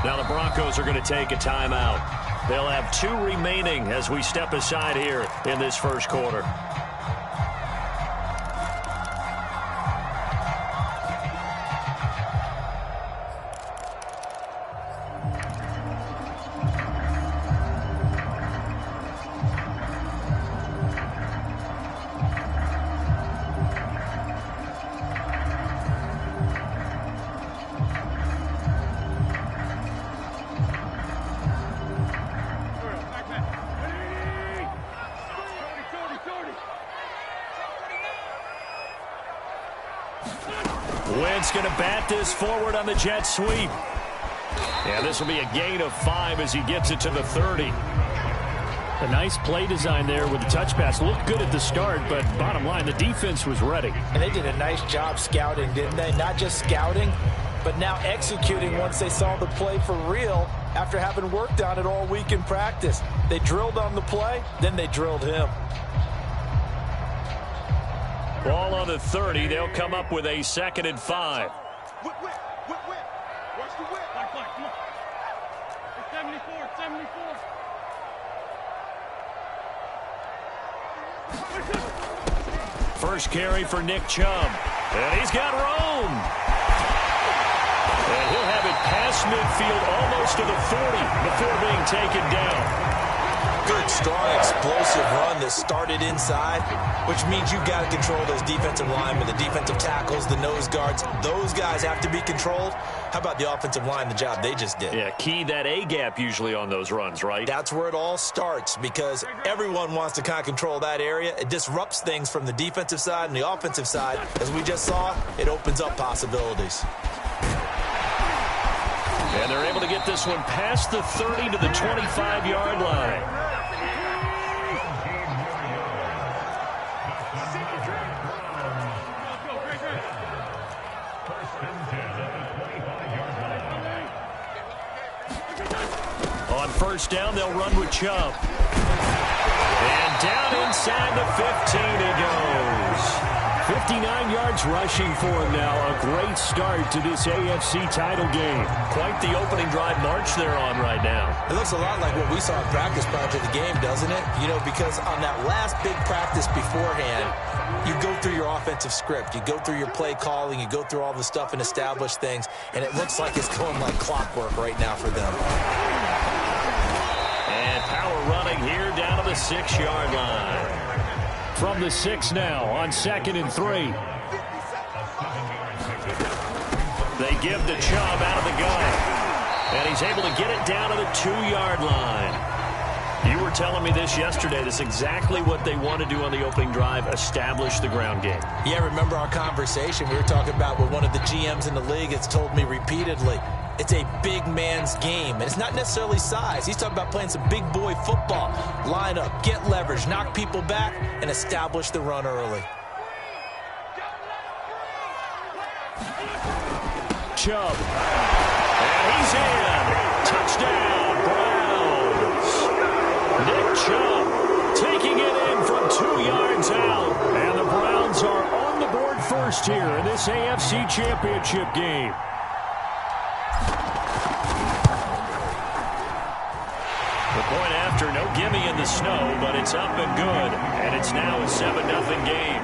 Now the Broncos are going to take a timeout. They'll have 2 remaining as we step aside here in this first quarter. Wentz going to bat this forward on the jet sweep. And this will be a gain of 5 as he gets it to the 30. A nice play design there with the touch pass. Looked good at the start, but bottom line, the defense was ready. And they did a nice job scouting, didn't they? Not just scouting, but now executing once they saw the play for real after having worked on it all week in practice. They drilled on the play, then they drilled him. Ball on the 30. They'll come up with a 2nd and 5. Whip. Watch the whip. Come on. It's 74. First carry for Nick Chubb. And he's got room. And he'll have it past midfield almost to the 40 before being taken down. Good, strong, explosive run that started inside, which means you've got to control those defensive linemen, the defensive tackles, the nose guards. Those guys have to be controlled. How about the offensive line, the job they just did? Yeah, key that A-gap usually on those runs, right? That's where it all starts because everyone wants to kind of control that area. It disrupts things from the defensive side and the offensive side. As we just saw, it opens up possibilities. And they're able to get this one past the 30 to the 25-yard line. On first down, they'll run with Chubb. And down inside the 15 he goes. 59 yards rushing for him now. A great start to this AFC title game. Quite the opening drive march they're on right now. It looks a lot like what we saw in practice prior to the game, doesn't it? You know, because on that last big practice beforehand, you go through your offensive script. You go through your play calling. You go through all the stuff and establish things. And it looks like it's going like clockwork right now for them. And power running here down to the 6-yard line. From the 6 now on 2nd and 3. They give the Chubb out of the gun. And he's able to get it down to the 2-yard line. You were telling me this yesterday. This is exactly what they want to do on the opening drive, establish the ground game. Yeah, remember our conversation. We were talking about what one of the GMs in the league has told me repeatedly. It's a big man's game, and it's not necessarily size. He's talking about playing some big boy football. Line up, get leverage, knock people back, and establish the run early. Chubb. And he's in. Touchdown, Browns. Nick Chubb taking it in from 2 yards out. And the Browns are on the board first here in this AFC Championship game. The point after, no gimme in the snow, but it's up and good. And it's now a 7-0 game.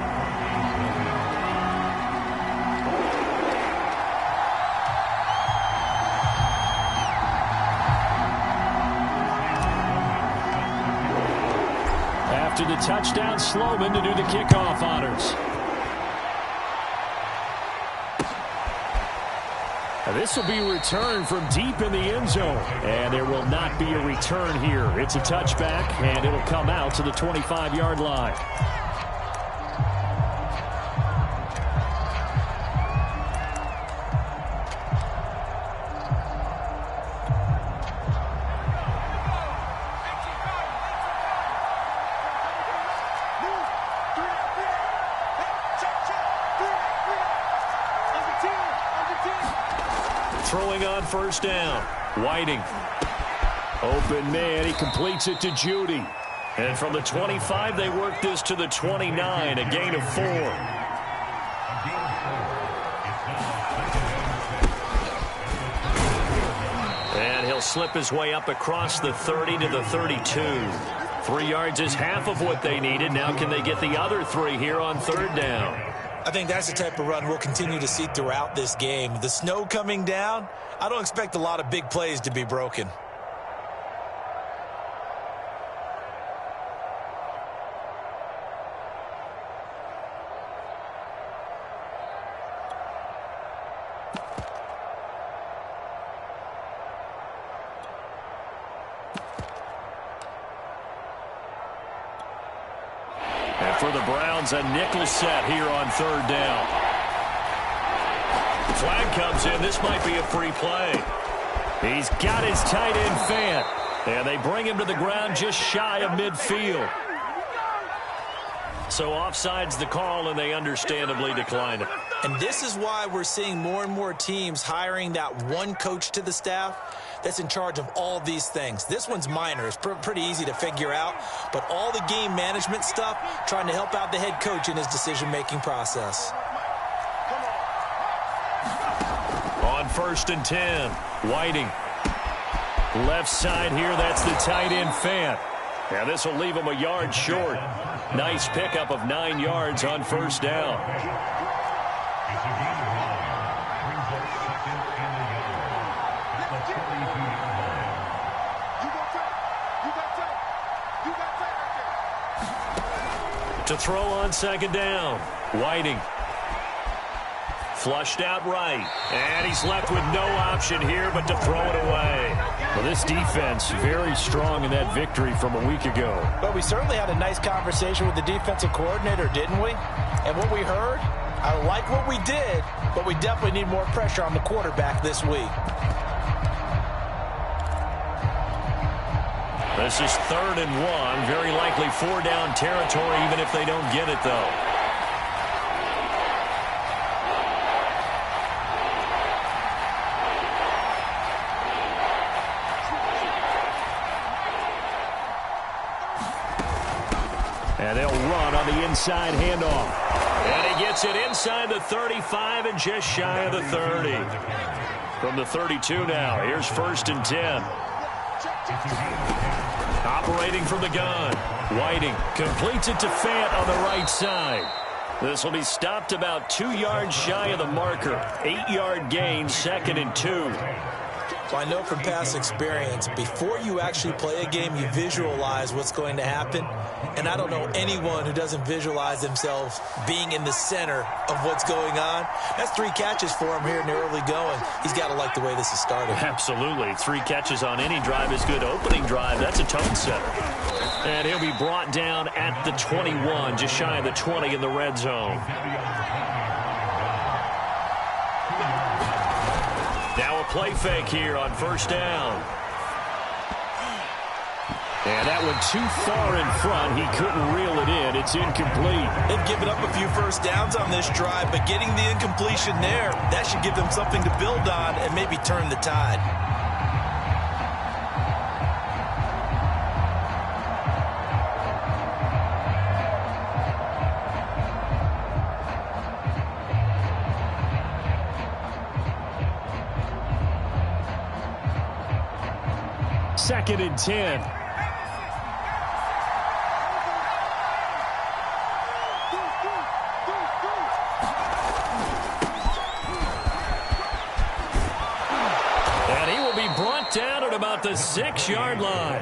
After the touchdown, Sloman to do the kickoff honors. This will be a return from deep in the end zone. And there will not be a return here. It's a touchback, and it'll come out to the 25-yard line. Throwing on first down. Whiting. Open man. He completes it to Judy. And from the 25, they work this to the 29. A gain of 4. And he'll slip his way up across the 30 to the 32. 3 yards is half of what they needed. Now can they get the other 3 here on 3rd down? I think that's the type of run we'll continue to see throughout this game. The snow coming down, I don't expect a lot of big plays to be broken. And for the Browns, a nickel set here on 3rd down. Flag comes in. This might be a free play. He's got his tight end Fant. And they bring him to the ground just shy of midfield. So offside's the call, and they understandably declined it. And this is why we're seeing more and more teams hiring that one coach to the staff that's in charge of all these things. This one's minor. It's pretty easy to figure out. But all the game management stuff, trying to help out the head coach in his decision-making process. On 1st and 10, Whiting. Left side here, that's the tight end Fant. And this will leave him a yard short. Nice pickup of 9 yards on 1st down. To throw on 2nd down, Whiting. Flushed out right. And he's left with no option here but to throw it away. Well, this defense very strong in that victory from a week ago. But we certainly had a nice conversation with the defensive coordinator, didn't we? And what we heard, I like what we did, but we definitely need more pressure on the quarterback this week. This is 3rd and 1. Very likely 4-down territory, even if they don't get it, though. And they'll run on the inside handoff. And he gets it inside the 35 and just shy of the 30. From the 32 now, here's 1st and 10. Operating from the gun, Whiting completes it to Fant on the right side. This will be stopped about 2 yards shy of the marker. 8-yard gain, 2nd and 2. Well, I know from past experience, before you actually play a game, you visualize what's going to happen. And I don't know anyone who doesn't visualize themselves being in the center of what's going on. That's 3 catches for him here in the early going. He's got to like the way this is started. Absolutely. 3 catches on any drive is good. Opening drive, that's a tone setter. And he'll be brought down at the 21, just shy of the 20 in the red zone. Now a play fake here on 1st down. And that one too far in front. He couldn't reel it in. It's incomplete. They've given up a few first downs on this drive, but getting the incompletion there, that should give them something to build on and maybe turn the tide. Second and 10. Down at about the 6-yard line.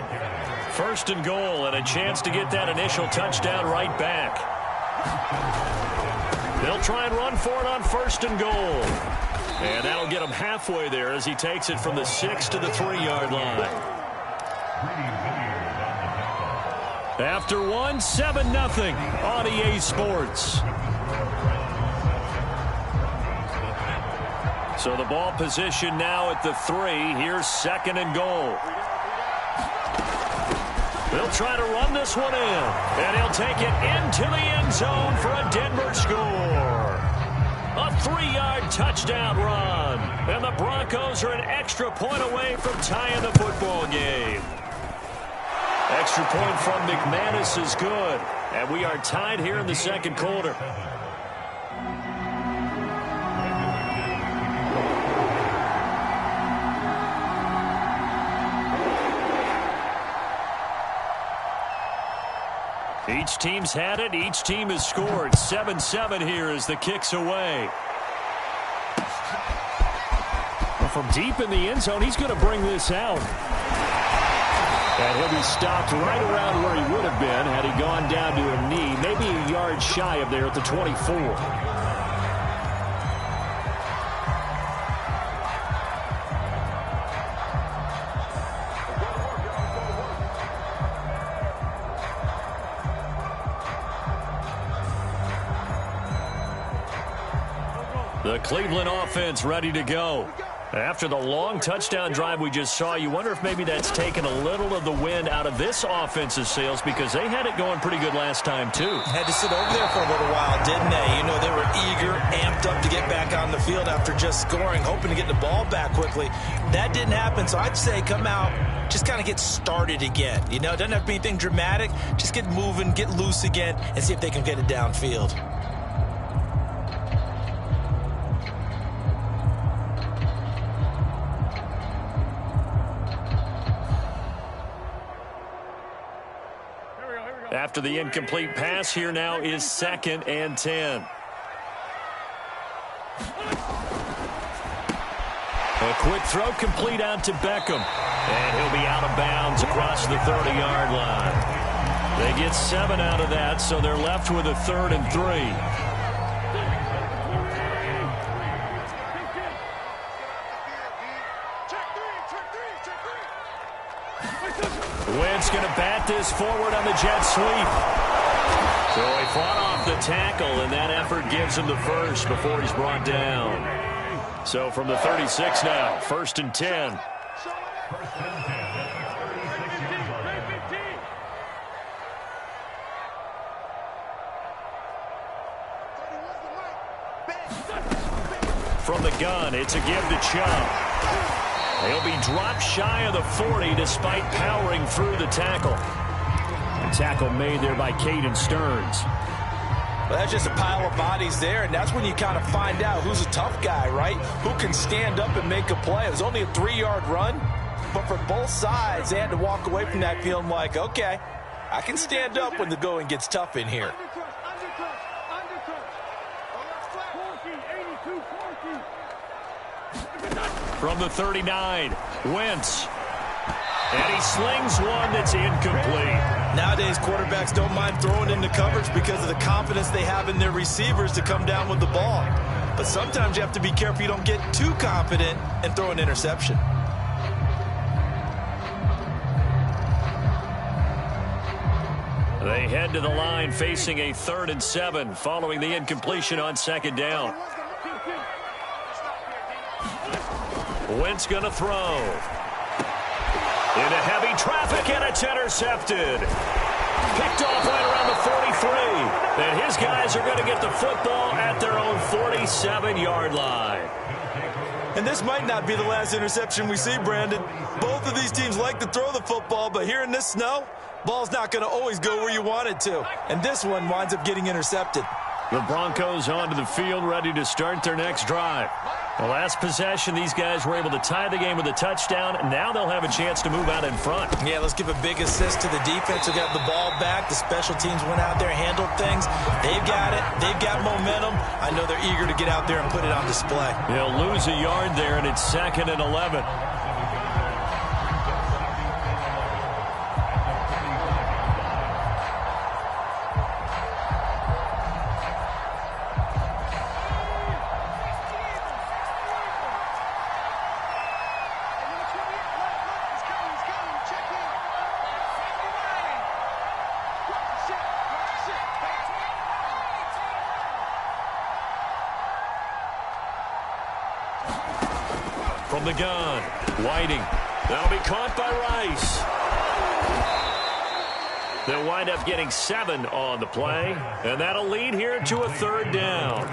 1st and goal, and a chance to get that initial touchdown right back. They'll try and run for it on 1st and goal. And that'll get him halfway there as he takes it from the 6 to the 3-yard line. After 1, 7-0 on EA Sports. So the ball position now at the 3. Here's 2nd and goal. They'll try to run this one in. And he'll take it into the end zone for a Denver score. A 3-yard touchdown run. And the Broncos are an extra point away from tying the football game. Extra point from McManus is good. And we are tied here in the 2nd quarter. Each team's had it. Each team has scored. 7-7 here as the kick's away. Well, from deep in the end zone, he's going to bring this out. And he'll be stopped right around where he would have been had he gone down to a knee, maybe a yard shy of there at the 24. The Cleveland offense ready to go. After the long touchdown drive we just saw, you wonder if maybe that's taken a little of the wind out of this offense's sails because they had it going pretty good last time, too. Had to sit over there for a little while, didn't they? You know, they were eager, amped up to get back on the field after just scoring, hoping to get the ball back quickly. That didn't happen, so I'd say come out, just kind of get started again. You know, it doesn't have to be anything dramatic. Just get moving, get loose again, and see if they can get it downfield. After the incomplete pass, here now is 2nd and 10. A quick throw complete out to Beckham. And he'll be out of bounds across the 30-yard line. They get 7 out of that, so they're left with a 3rd and 3. Wentz going to bat this forward on the jet sweep. So he fought off the tackle, and that effort gives him the first before he's brought down. So from the 36 now, 1st and 10. From the gun, it's a give to Chubb. He'll be dropped shy of the 40 despite powering through the tackle. A tackle made there by Caden Stearns. Well, that's just a pile of bodies there, and that's when you kind of find out who's a tough guy, right? Who can stand up and make a play. It was only a 3-yard run, but for both sides, they had to walk away from that feeling like, okay, I can stand up when the going gets tough in here. From the 39, Wentz. And he slings one that's incomplete. Nowadays, quarterbacks don't mind throwing into coverage because of the confidence they have in their receivers to come down with the ball. But sometimes you have to be careful you don't get too confident and throw an interception. They head to the line facing a 3rd and 7 following the incompletion on 2nd down. Wentz going to throw. Into heavy traffic, and it's intercepted. Picked off right around the 43. And his guys are going to get the football at their own 47-yard line. And this might not be the last interception we see, Brandon. Both of these teams like to throw the football, but here in this snow, ball's not going to always go where you want it to. And this one winds up getting intercepted. The Broncos onto the field, ready to start their next drive. The last possession, these guys were able to tie the game with a touchdown. Now they'll have a chance to move out in front. Yeah, let's give a big assist to the defense who got the ball back. The special teams went out there, handled things. They've got it. They've got momentum. I know they're eager to get out there and put it on display. They'll lose a yard there, and it's 2nd and 11. From the gun, Whiting. That'll be caught by Rice. They'll wind up getting 7 on the play, and that'll lead here to a 3rd down.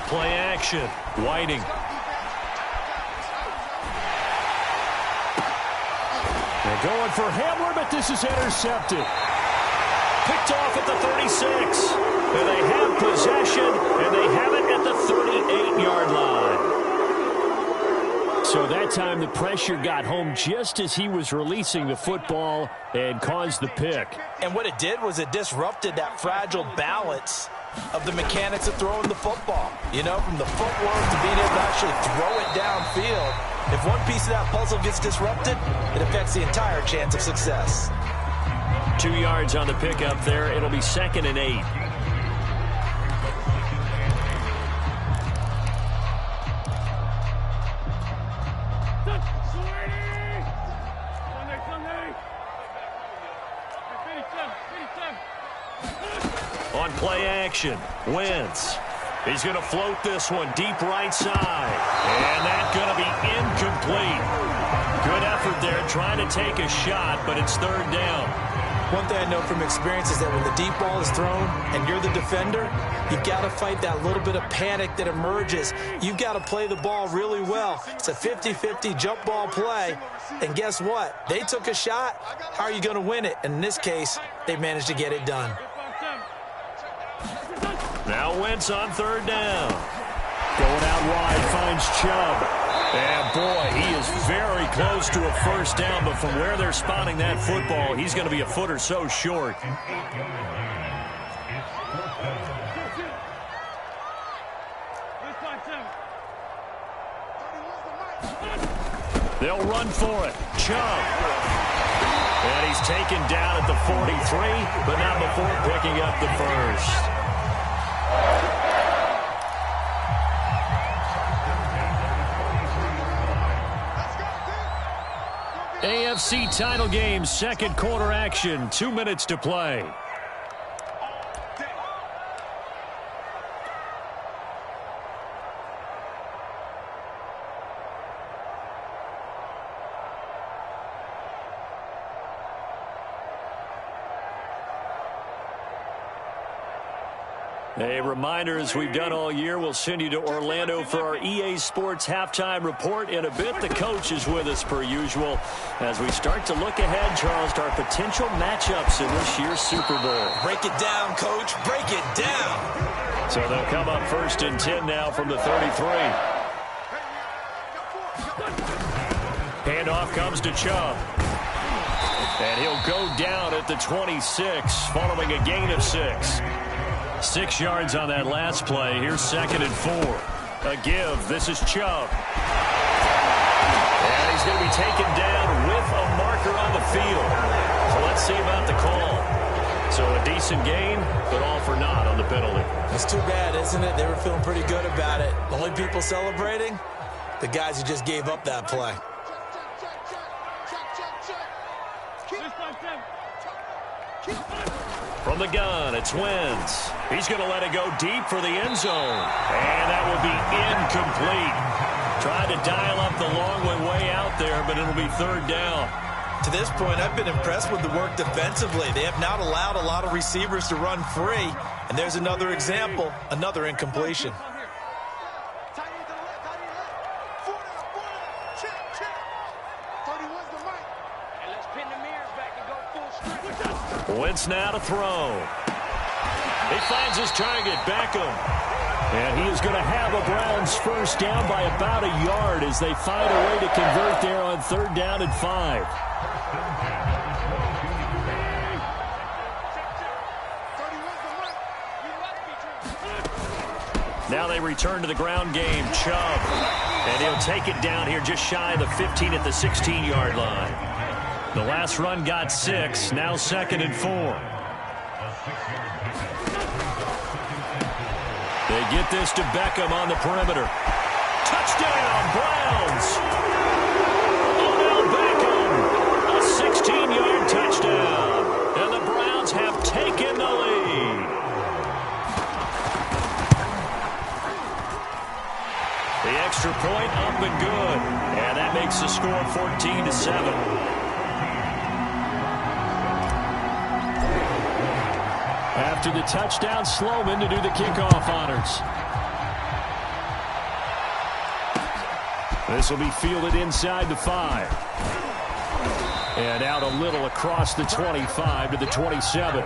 Play action. Whiting. Going for Hamler, but this is intercepted. Picked off at the 36. And they have possession, and they have it at the 38-yard line. So that time the pressure got home just as he was releasing the football and caused the pick. And what it did was it disrupted that fragile balance of the mechanics of throwing the football. You know, from the footwork to being able to actually throw it downfield. If one piece of that puzzle gets disrupted, it affects the entire chance of success. 2 yards on the pickup there. It'll be 2nd and 8. On play action, Wentz. He's going to float this one deep right side. And that's going to be incomplete. Good effort there trying to take a shot, but it's 3rd down. One thing I know from experience is that when the deep ball is thrown and you're the defender, you've got to fight that little bit of panic that emerges. You've got to play the ball really well. It's a 50-50 jump ball play. And guess what? They took a shot. How are you going to win it? And in this case, they managed to get it done. Now Wentz on 3rd down. Going out wide, finds Chubb. And boy, he is very close to a 1st down, but from where they're spotting that football, he's going to be a foot or so short. They'll run for it. Chubb. And he's taken down at the 43, but not before picking up the 1st. AFC title game, 2nd quarter action, 2 minutes to play. A reminder, as we've done all year, we'll send you to Orlando for our EA Sports halftime report. In a bit, the coach is with us per usual as we start to look ahead, Charles, to our potential matchups in this year's Super Bowl. Break it down, Coach. Break it down. So they'll come up 1st and 10 now from the 33. Handoff comes to Chubb. And he'll go down at the 26 following a gain of 6. 6 yards on that last play. Here's 2nd and 4. A give. This is Chubb. And he's going to be taken down with a marker on the field. So let's see about the call. So a decent gain, but all for naught on the penalty. That's too bad, isn't it? They were feeling pretty good about it. The only people celebrating, the guys who just gave up that play. From the gun, it's Wentz. He's going to let it go deep for the end zone. And that will be incomplete. Tried to dial up the long way out there, but it'll be 3rd down. To this point, I've been impressed with the work defensively. They have not allowed a lot of receivers to run free. And there's another example, another incompletion. Wentz now to throw. He finds his target, Beckham. And he is going to have a Browns 1st down by about a yard as they find a way to convert there on 3rd down and 5. Now they return to the ground game. Chubb. And he'll take it down here just shy of the 15 at the 16-yard line. The last run got 6. Now 2nd and 4. They get this to Beckham on the perimeter. Touchdown, Browns! Odell Beckham, a 16-yard touchdown. And the Browns have taken the lead. The extra point up and good. And that makes the score 14-7. After the touchdown, Sloman to do the kickoff honors. This will be fielded inside the 5. And out a little across the 25 to the 27.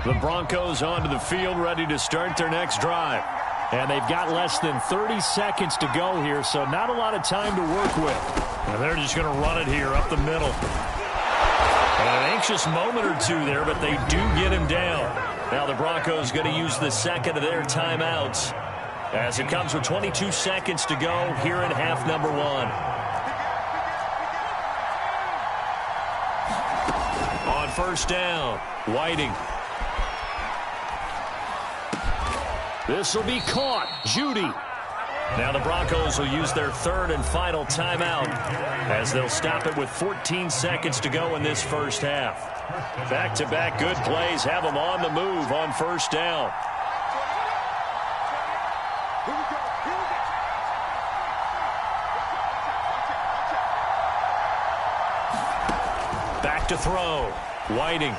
The Broncos onto the field, ready to start their next drive. And they've got less than 30 seconds to go here, so not a lot of time to work with. And they're just going to run it here up the middle. And an anxious moment or two there, but they do get him down. Now the Broncos going to use the second of their timeouts as it comes with 22 seconds to go here in half number 1. On first down, Whiting. This will be caught. Judy. Now the Broncos will use their third and final timeout as they'll stop it with 14 seconds to go in this first half. Back-to-back good plays have them on the move on first down. Back to throw. Whiting.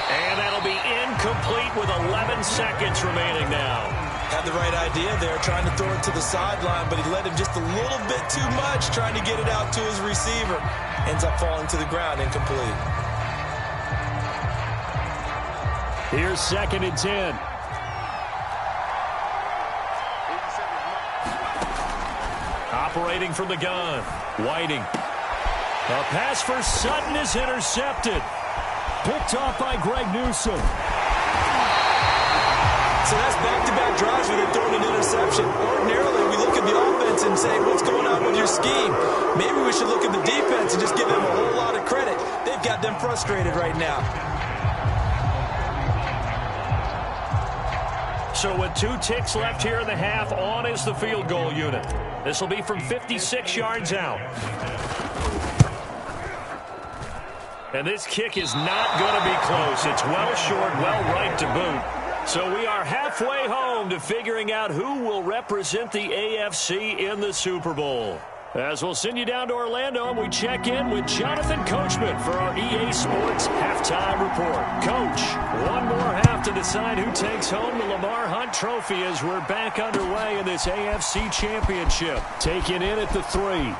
And that'll be incomplete with 11 seconds remaining now. Had the right idea there, trying to throw it to the sideline, but he let him just a little bit too much, trying to get it out to his receiver. Ends up falling to the ground, incomplete. Here's 2nd and 10. Operating from the gun, Whiting. A pass for Sutton is intercepted. Picked off by Greg Newsome. So that's back-to-back drives where they're throwing an interception. Ordinarily, we look at the offense and say, what's going on with your scheme? Maybe we should look at the defense and just give them a whole lot of credit. They've got them frustrated right now. So with 2 ticks left here in the half, on is the field goal unit. This will be from 56 yards out. And this kick is not going to be close. It's well short, well right to boot. So we are halfway home to figuring out who will represent the AFC in the Super Bowl. As we'll send you down to Orlando, and we check in with Jonathan Coachman for our EA Sports Halftime Report. Coach, one more half to decide who takes home the Lamar Hunt Trophy as we're back underway in this AFC Championship. Taken in at the 3.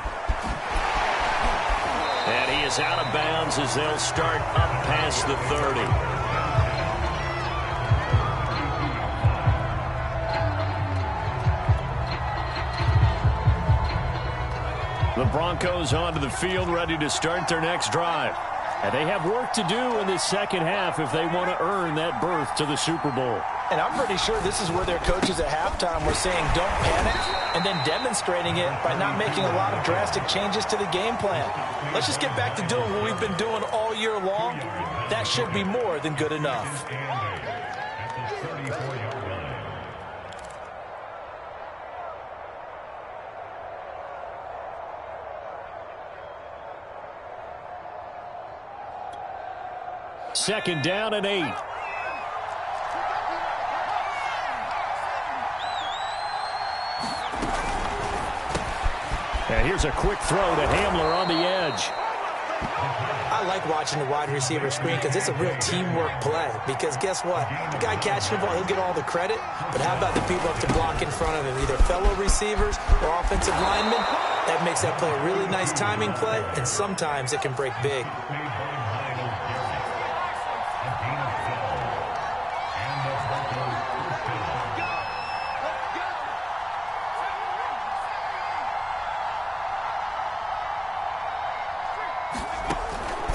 And he is out of bounds as they'll start up past the 30. The Broncos onto the field, ready to start their next drive. And they have work to do in this second half if they want to earn that berth to the Super Bowl. And I'm pretty sure this is where their coaches at halftime were saying don't panic, and then demonstrating it by not making a lot of drastic changes to the game plan. Let's just get back to doing what we've been doing all year long. That should be more than good enough. Second down and 8. And here's a quick throw to Hamler on the edge. I like watching the wide receiver screen because it's a real teamwork play. Because guess what? The guy catching the ball, he'll get all the credit. But how about the people up to block in front of him? Either fellow receivers or offensive linemen. That makes that play a really nice timing play. And sometimes it can break big.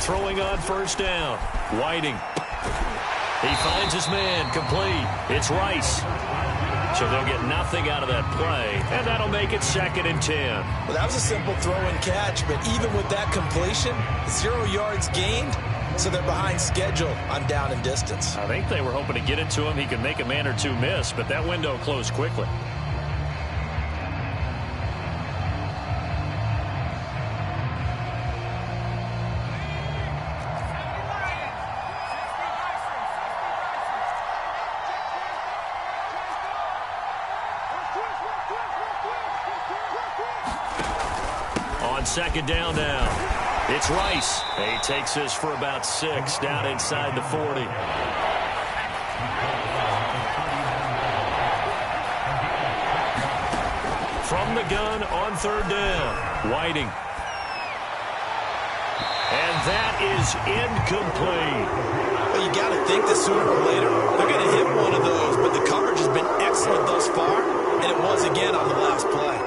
Throwing on first down. Whiting. He finds his man. Complete. It's Rice. So they'll get nothing out of that play, and that'll make it 2nd and 10. Well, that was a simple throw and catch, but even with that completion, 0 yards gained, so they're behind schedule on down and distance. I think they were hoping to get it to him. He could make a man or two miss, but that window closed quickly. on second down now. It's Rice. He takes this for about 6 down inside the 40. From the gun on third down, Whiting. And that is incomplete. Well, you got to think that sooner or later they're going to hit one of those, but the coverage has been excellent thus far, and it was again on the last play.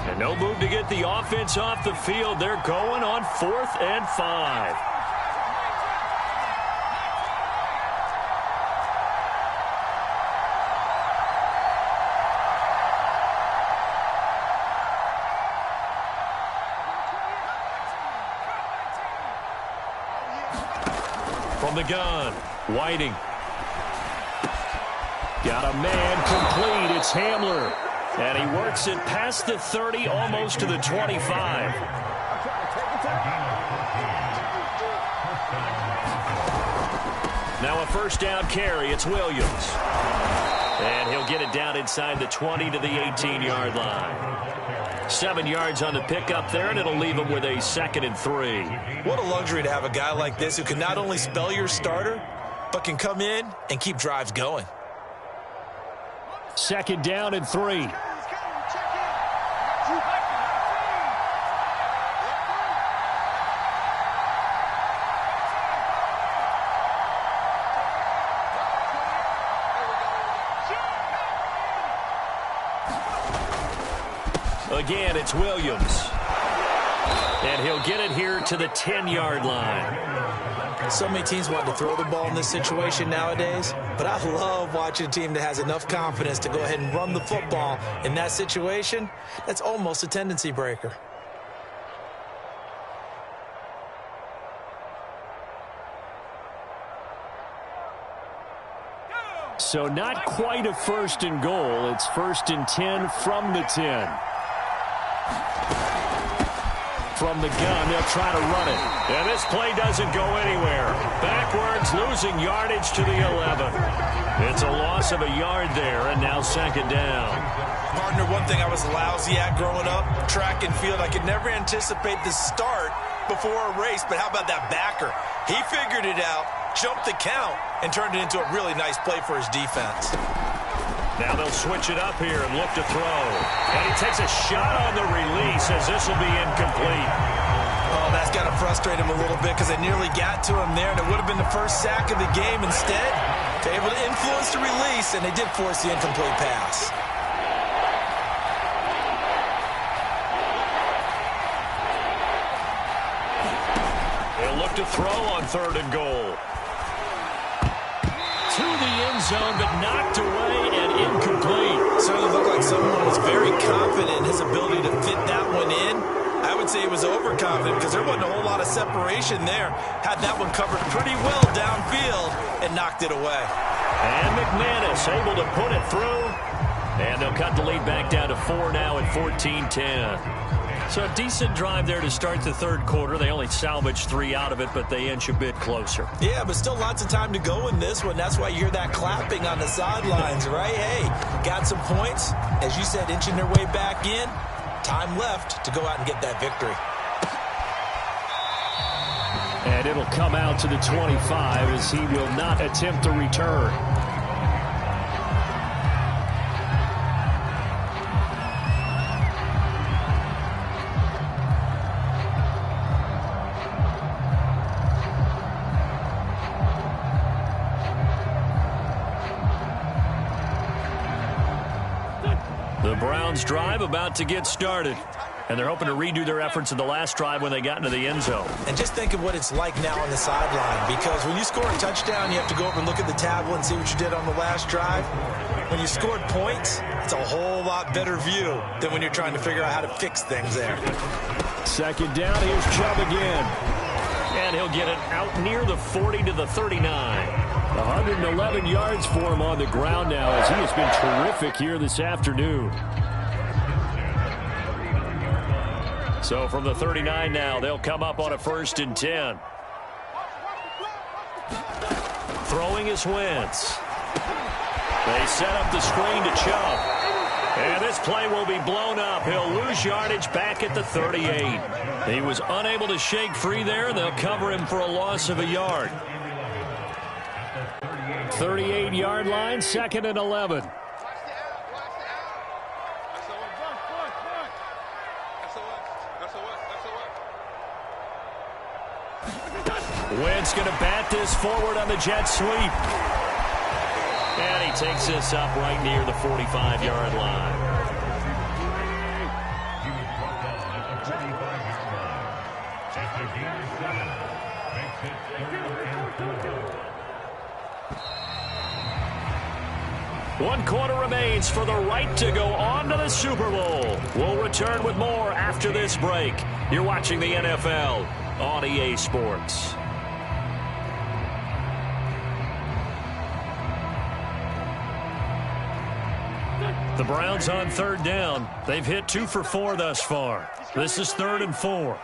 And no move to get the offense off the field. They're going on 4th and 5. From the gun, Whiting. Got a man complete. It's Hamler. And he works it past the 30, almost to the 25. Now a first down carry. It's Williams. And he'll get it down inside the 20 to the 18-yard line. 7 yards on the pickup there, and it'll leave him with a 2nd and 3. What a luxury to have a guy like this who can not only spell your starter, but can come in and keep drives going. 2nd down and 3. Again, it's Williams. And he'll get it here to the 10-yard line. So many teams want to throw the ball in this situation nowadays, but I love watching a team that has enough confidence to go ahead and run the football in that situation. That's almost a tendency breaker. So not quite a 1st and goal. It's 1st and 10 from the 10. From the gun, they'll try to run it. And this play doesn't go anywhere. Backwards, losing yardage to the 11. It's a loss of a yard there, and now 2nd down. Partner, one thing I was lousy at growing up, track and field, I could never anticipate the start before a race, but how about that backer? He figured it out, jumped the count, and turned it into a really nice play for his defense. Now they'll switch it up here and look to throw. And he takes a shot on the release as this will be incomplete. Oh, that's got to frustrate him a little bit because they nearly got to him there, and it would have been the first sack of the game. Instead, they're able to influence the release, and they did force the incomplete pass. They'll look to throw on 3rd and goal. To the end zone, but knocked away and incomplete. Certainly looked like someone was very confident in his ability to fit that one in. I would say he was overconfident because there wasn't a whole lot of separation there. Had that one covered pretty well downfield and knocked it away. And McManus able to put it through. And they'll cut the lead back down to 4 now at 14-10. So a decent drive there to start the 3rd quarter. They only salvaged 3 out of it, but they inch a bit closer. Yeah, but still lots of time to go in this one. That's why you hear that clapping on the sidelines, right? Hey, got some points. As you said, inching their way back in. Time left to go out and get that victory. And it'll come out to the 25 as he will not attempt a return. The Browns drive about to get started. And they're hoping to redo their efforts in the last drive when they got into the end zone. And just think of what it's like now on the sideline, because when you score a touchdown, you have to go over and look at the tablet and see what you did on the last drive. When you scored points, it's a whole lot better view than when you're trying to figure out how to fix things there. 2nd down, here's Chubb again. And he'll get it out near the 40 to the 39. 111 yards for him on the ground now as he has been terrific here this afternoon. So from the 39 now, they'll come up on a 1st and 10. Throwing is Wentz. They set up the screen to Chubb. And this play will be blown up. He'll lose yardage back at the 38. He was unable to shake free there. They'll cover him for a loss of a yard. 38-yard line, 2nd and 11. Wentz going to bat this forward on the jet sweep. And he takes this up right near the 45-yard line. One quarter remains for the right to go on to the Super Bowl. We'll return with more after this break. You're watching the NFL on EA Sports. The Browns on 3rd down. They've hit 2 for 4 thus far. This is 3rd and 4.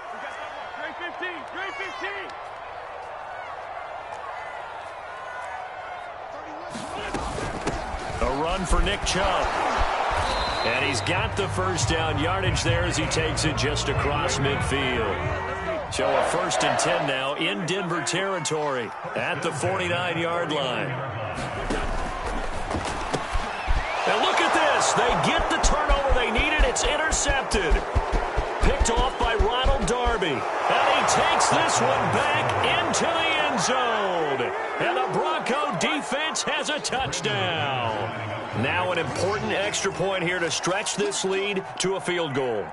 A run for Nick Chubb. And he's got the first down yardage there as he takes it just across midfield. So a 1st and 10 now in Denver territory at the 49-yard line. And look at this. They get the turnover they needed. It's intercepted. Picked off by Ronald Darby. And he takes this one back into the end zone. And the Bronco defense has a touchdown. Now an important extra point here to stretch this lead to a field goal.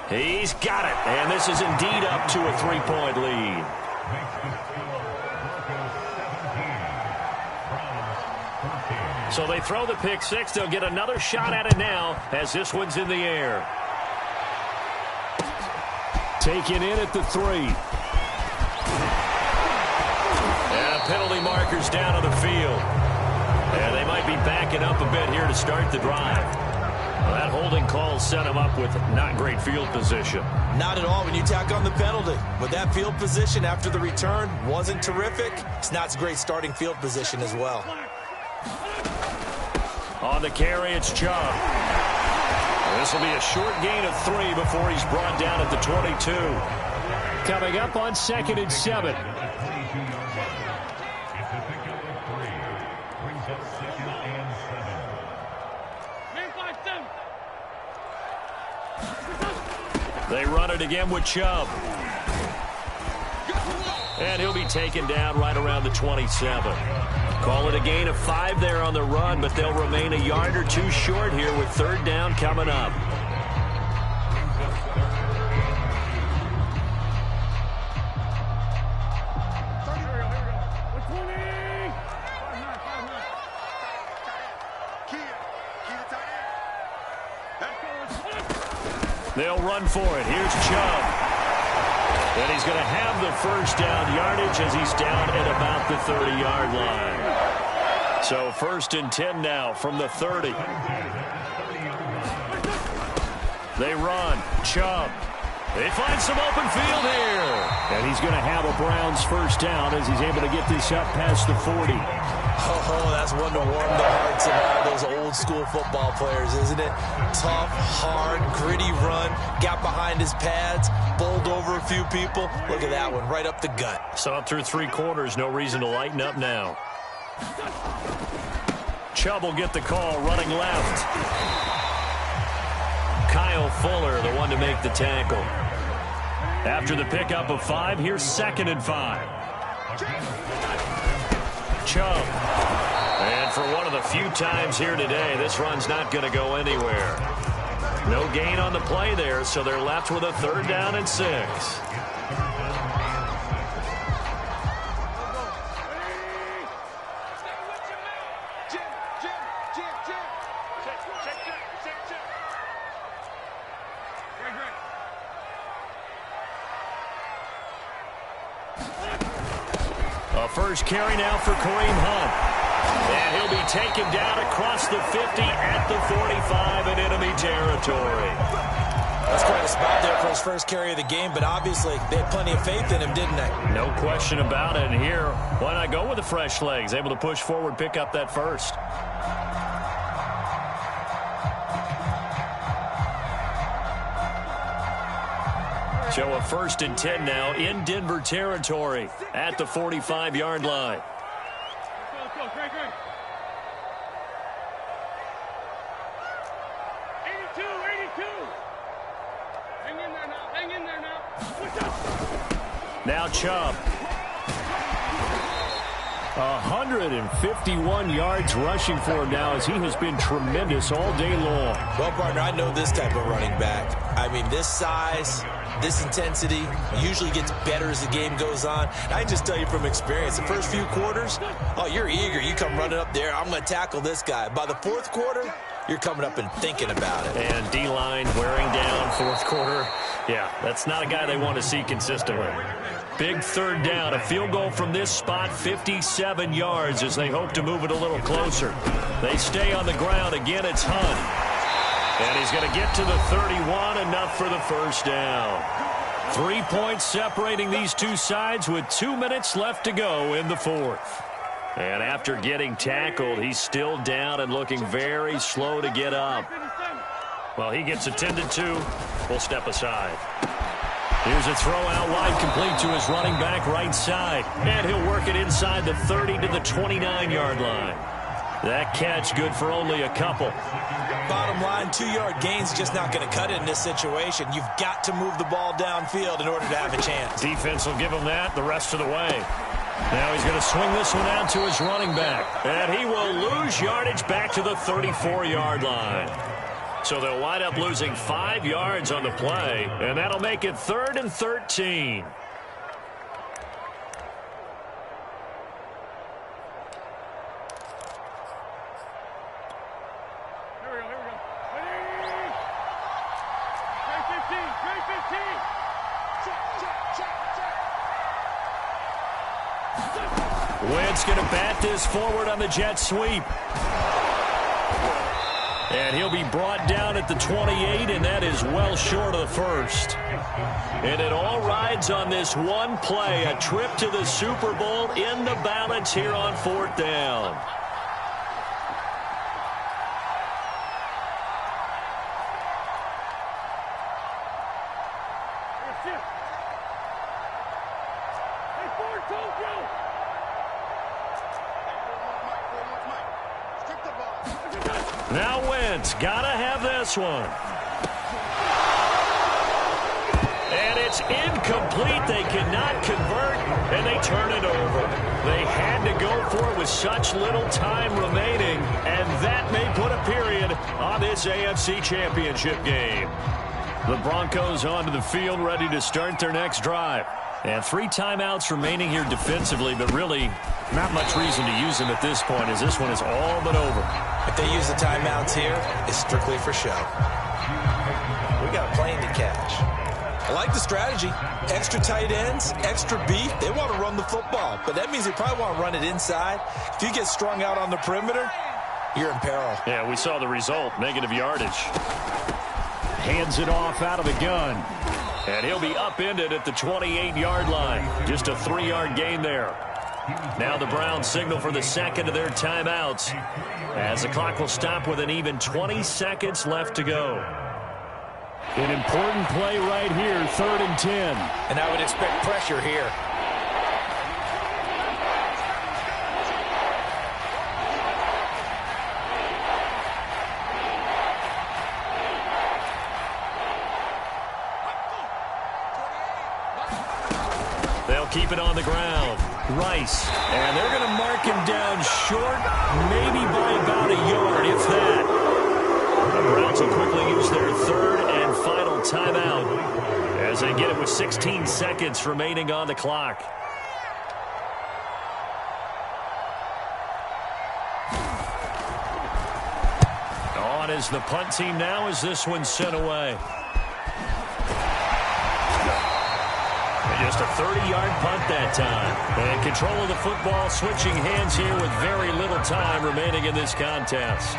He's got it, and this is indeed up to a 3-point lead. So they throw the pick six. They'll get another shot at it now as this one's in the air. Taken in at the 3. And penalty markers down on the field. And they might be backing up a bit here to start the drive. Well, that holding call set him up with not great field position. Not at all when you tack on the penalty. But that field position after the return wasn't terrific. It's not a great starting field position as well. On the carry, it's Chubb. This will be a short gain of 3 before he's brought down at the 22. Coming up on 2nd and 7. They run it again with Chubb. And he'll be taken down right around the 27. Call it a gain of 5 there on the run, but they'll remain a yard or 2 short here with 3rd down coming up. They'll run for it. Here's Chubb. And he's going to have the first down yardage as he's down at about the 30-yard line. So 1st and 10 now from the 30. They run. Chubb. They find some open field here. And he's going to have a Browns first down as he's able to get this up past the 40. Oh, that's one to warm the hearts of all those old-school football players, isn't it? Tough, hard, gritty run. Got behind his pads, bowled over a few people. Look at that one, right up the gut. Saw it through 3 quarters. No reason to lighten up now. Chubb will get the call, running left. Kyle Fuller, the one to make the tackle. After the pickup of 5, here's 2nd and 5. Chubb. And for one of the few times here today, this run's not going to go anywhere. No gain on the play there, so they're left with a 3rd down and 6. A first carry now for Kareem Hunt. And he'll be taken down across the 50 at the 45 in enemy territory. That's quite a spot there for his first carry of the game, but obviously they had plenty of faith in him, didn't they? No question about it. And here, why not go with the fresh legs? Able to push forward, pick up that first. So a 1st and 10 now in Denver territory at the 45-yard line. Let's go, Greg. 82. Hang in there now. Push up. Now Chubb. 151 yards rushing for him now as he has been tremendous all day long. Well, partner, I know this type of running back. I mean, this size, this intensity usually gets better as the game goes on. And I just tell you from experience, the first few quarters, oh, you're eager. You come running up there, I'm going to tackle this guy. By the 4th quarter, you're coming up and thinking about it. And D-line wearing down 4th quarter. Yeah, that's not a guy they want to see consistently. Big 3rd down, a field goal from this spot, 57 yards as they hope to move it a little closer. They stay on the ground. Again, it's Hunt. And he's going to get to the 31, enough for the first down. 3 points separating these two sides with 2 minutes left to go in the 4th. And after getting tackled, he's still down and looking very slow to get up. Well, he gets attended to. We'll step aside. Here's a throw out wide, complete to his running back right side. And he'll work it inside the 30 to the 29-yard line. That catch good for only a couple. Bottom line, 2-yard gain's just not going to cut it in this situation. You've got to move the ball downfield in order to have a chance. Defense will give him that the rest of the way. Now he's going to swing this one out to his running back. And he will lose yardage back to the 34-yard line. So they'll wind up losing 5 yards on the play, and that'll make it 3rd and 13. Wentz going to bat this forward on the jet sweep. And he'll be brought down at the 28, and that is well short of the first. And it all rides on this one play, a trip to the Super Bowl in the balance here on 4th down. Now Wentz, gotta have this one. And it's incomplete. They cannot convert, and they turn it over. They had to go for it with such little time remaining, and that may put a period on this AFC Championship game. The Broncos onto the field, ready to start their next drive. And 3 timeouts remaining here defensively, but really not much reason to use them at this point, as this one is all but over. If they use the timeouts here, it's strictly for show. We got a plane to catch. I like the strategy. Extra tight ends, extra beef. They want to run the football, but that means they probably want to run it inside. If you get strung out on the perimeter, you're in peril. Yeah, we saw the result, negative yardage. Hands it off out of the gun. And he'll be upended at the 28-yard line. Just a 3-yard gain there. Now the Browns signal for the second of their timeouts, as the clock will stop with an even 20 seconds left to go. An important play right here, 3rd and 10. And I would expect pressure here. They'll keep it on the ground. Rice. And they're going to mark him down short, maybe by about a yard, if that. The Browns will quickly use their 3rd and final timeout as they get it with 16 seconds remaining on the clock. On is the punt team now as this one's sent away. Just a 30-yard punt that time. And control of the football, switching hands here with very little time remaining in this contest.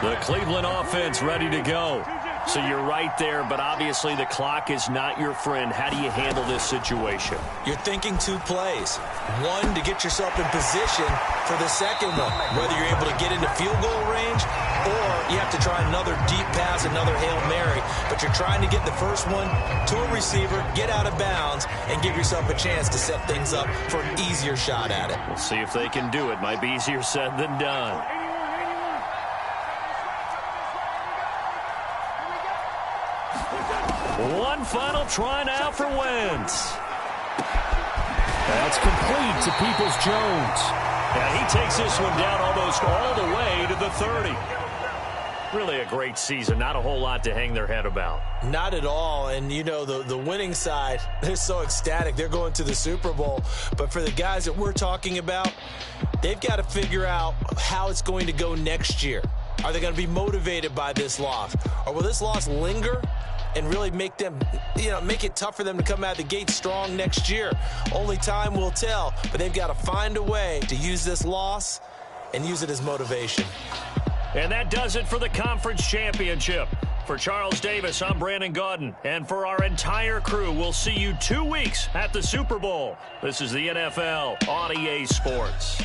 The Cleveland offense ready to go. So you're right there, but obviously the clock is not your friend. How do you handle this situation? You're thinking two plays. One, to get yourself in position for the second one, whether you're able to get into field goal range or you have to try another deep pass, another Hail Mary. But you're trying to get the first one to a receiver, get out of bounds, and give yourself a chance to set things up for an easier shot at it. We'll see if they can do it. Might be easier said than done. One final try now for Wentz. That's complete to Peoples-Jones. And he takes this one down almost all the way to the 30. Really a great season. Not a whole lot to hang their head about. Not at all. And, you know, the winning side, they're so ecstatic. They're going to the Super Bowl. But for the guys that we're talking about, they've got to figure out how it's going to go next year. Are they going to be motivated by this loss? Or will this loss linger and really make them, make it tough for them to come out of the gate strong next year? Only time will tell, but they've got to find a way to use this loss and use it as motivation. And that does it for the conference championship. For Charles Davis, I'm Brandon Gaudin. And for our entire crew, we'll see you 2 weeks at the Super Bowl. This is the NFL on EA Sports.